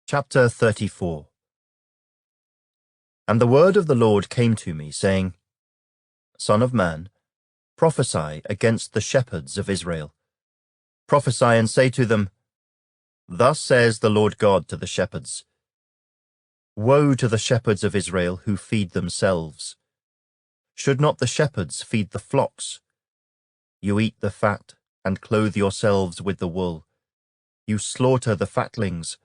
Chapter 34. And the word of the Lord came to me, saying, Son of man, prophesy against the shepherds of Israel. Prophesy and say to them, Thus says the Lord God to the shepherds, Woe to the shepherds of Israel who feed themselves. Should not the shepherds feed the flocks? You eat the fat and clothe yourselves with the wool. You slaughter the fatlings,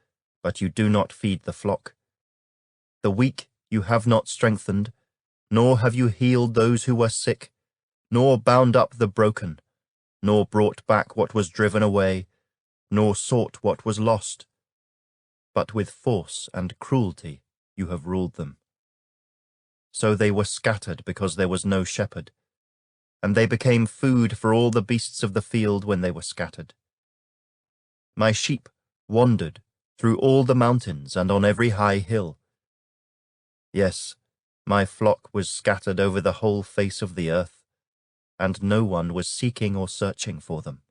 but you do not feed the flock. The weak you have not strengthened, nor have you healed those who were sick, nor bound up the broken, nor brought back what was driven away, nor sought what was lost. But with force and cruelty you have ruled them. So they were scattered because there was no shepherd, and they became food for all the beasts of the field when they were scattered. My sheep wandered through all the mountains and on every high hill. Yes, my flock was scattered over the whole face of the earth, and no one was seeking or searching for them.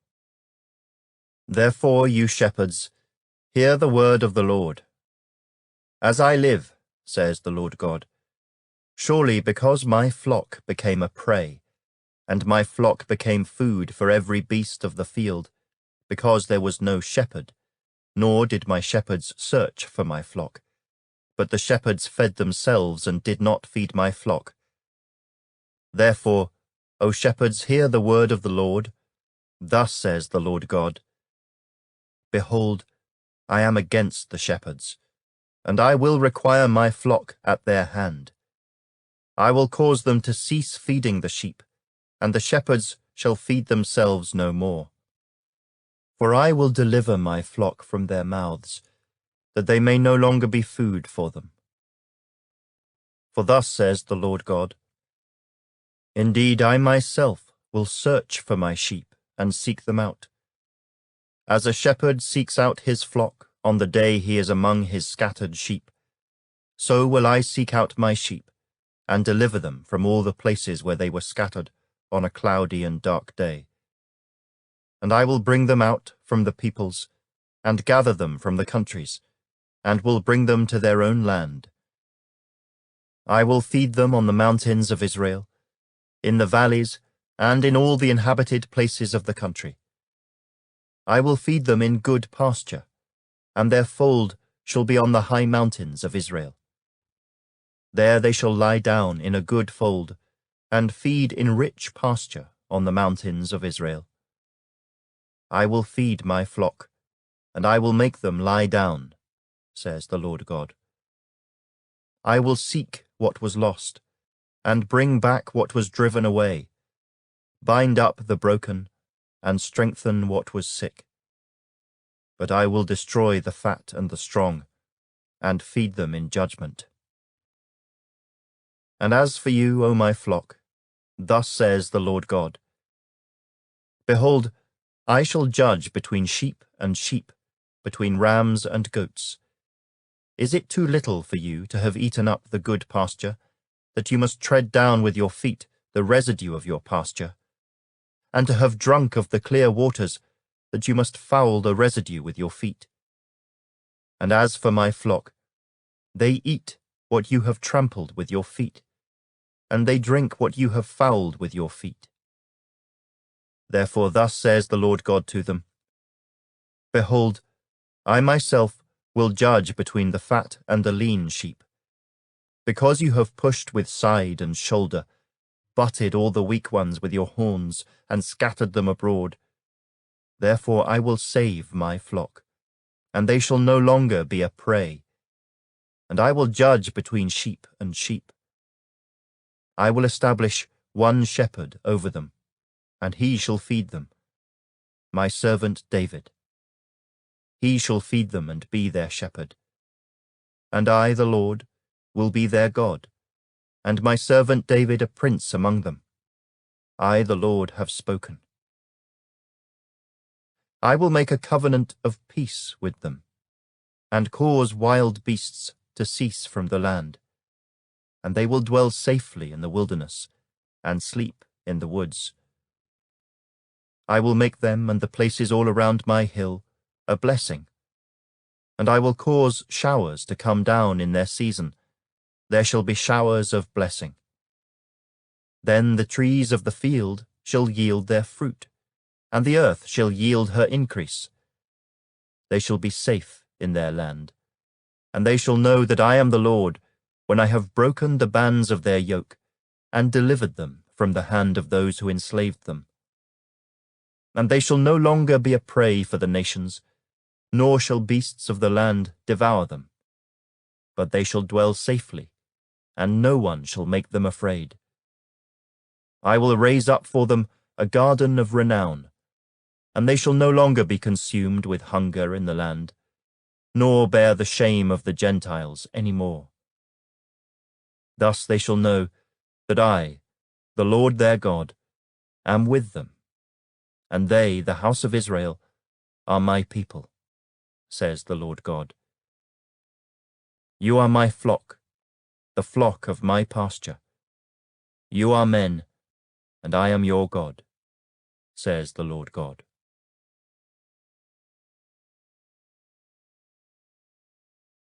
Therefore, you shepherds, hear the word of the Lord. As I live, says the Lord God, surely because my flock became a prey, and my flock became food for every beast of the field, because there was no shepherd, nor did my shepherds search for my flock, but the shepherds fed themselves and did not feed my flock. Therefore, O shepherds, hear the word of the Lord. Thus says the Lord God, Behold, I am against the shepherds, and I will require my flock at their hand. I will cause them to cease feeding the sheep, and the shepherds shall feed themselves no more. For I will deliver my flock from their mouths, that they may no longer be food for them. For thus says the Lord God, Indeed, I myself will search for my sheep and seek them out. As a shepherd seeks out his flock on the day he is among his scattered sheep, so will I seek out my sheep and deliver them from all the places where they were scattered on a cloudy and dark day. And I will bring them out from the peoples and gather them from the countries, and will bring them to their own land. I will feed them on the mountains of Israel, in the valleys, and in all the inhabited places of the country. I will feed them in good pasture, and their fold shall be on the high mountains of Israel. There they shall lie down in a good fold, and feed in rich pasture on the mountains of Israel. I will feed my flock, and I will make them lie down, says the Lord God. I will seek what was lost, and bring back what was driven away, bind up the broken, and strengthen what was sick. But I will destroy the fat and the strong, and feed them in judgment. And as for you, O my flock, thus says the Lord God, Behold, I shall judge between sheep and sheep, between rams and goats. Is it too little for you to have eaten up the good pasture, that you must tread down with your feet the residue of your pasture, and to have drunk of the clear waters, that you must foul the residue with your feet? And as for my flock, they eat what you have trampled with your feet, and they drink what you have fouled with your feet. Therefore thus says the Lord God to them, Behold, I myself will judge between the fat and the lean sheep. Because you have pushed with side and shoulder, butted all the weak ones with your horns, and scattered them abroad, therefore I will save my flock, and they shall no longer be a prey. And I will judge between sheep and sheep. I will establish one shepherd over them, and he shall feed them, my servant David. He shall feed them and be their shepherd. And I, the Lord, will be their God, and my servant David a prince among them. I, the Lord, have spoken. I will make a covenant of peace with them, and cause wild beasts to cease from the land, and they will dwell safely in the wilderness, and sleep in the woods. I will make them and the places all around my hill a blessing, and I will cause showers to come down in their season. There shall be showers of blessing. Then the trees of the field shall yield their fruit, and the earth shall yield her increase. They shall be safe in their land, and they shall know that I am the Lord, when I have broken the bands of their yoke, and delivered them from the hand of those who enslaved them. And they shall no longer be a prey for the nations, nor shall beasts of the land devour them. But they shall dwell safely, and no one shall make them afraid. I will raise up for them a garden of renown, and they shall no longer be consumed with hunger in the land, nor bear the shame of the Gentiles any more. Thus they shall know that I, the Lord their God, am with them, and they, the house of Israel, are my people, says the Lord God. You are my flock, the flock of my pasture. You are men, and I am your God, says the Lord God.